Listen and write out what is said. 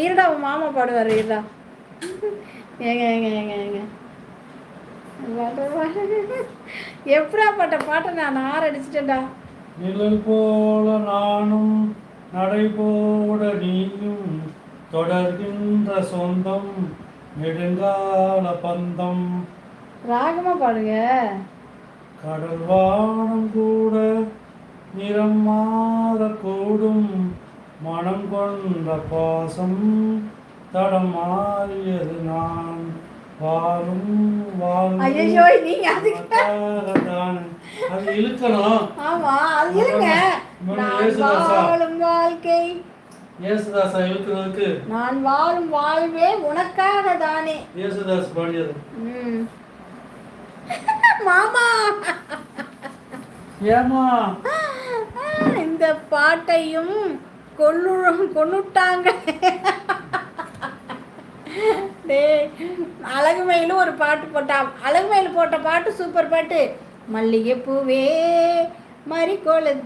இருடா உன் மாமா பாடுவார் இருடா. ஏங்க ஏங்க ஏங்க ஏங்க எப்படாப்பட்ட பாட்டை நான் ஆரடிச்சிட்டேன்டா. நிழல் போல நானும் நடை போட நீயும் தொடர்கின்ற சொந்தம் நெடுங்கால பந்தம். ராகமா பாடுங்க. கடல் வானம் கூட நிறம் மாறக்கூடும் மனம் கொண்ட பாசம் தடம் மாறியது நான் வாழும் ஐயோ நீங்க வாழ்தான் அது இழுக்கணும். ஆமா அது இருங்க. நான் வாழும் வாழ்க்கை இயேசுதாசா இழுக்கிறதுக்கு நான் வாழும் வாழ்வே உனக்காக தானே. இயேசுதாஸ் பாடியது. மாமா ஏமா இந்த பாட்டையும் கொன்னுட்டாங்க. அழகுமயிலும் ஒரு பாட்டு போட்டான். அழகுமயில் போட்ட பாட்டு சூப்பர் பாட்டு. மல்லிகை பூவே மறிக்கொழுந்து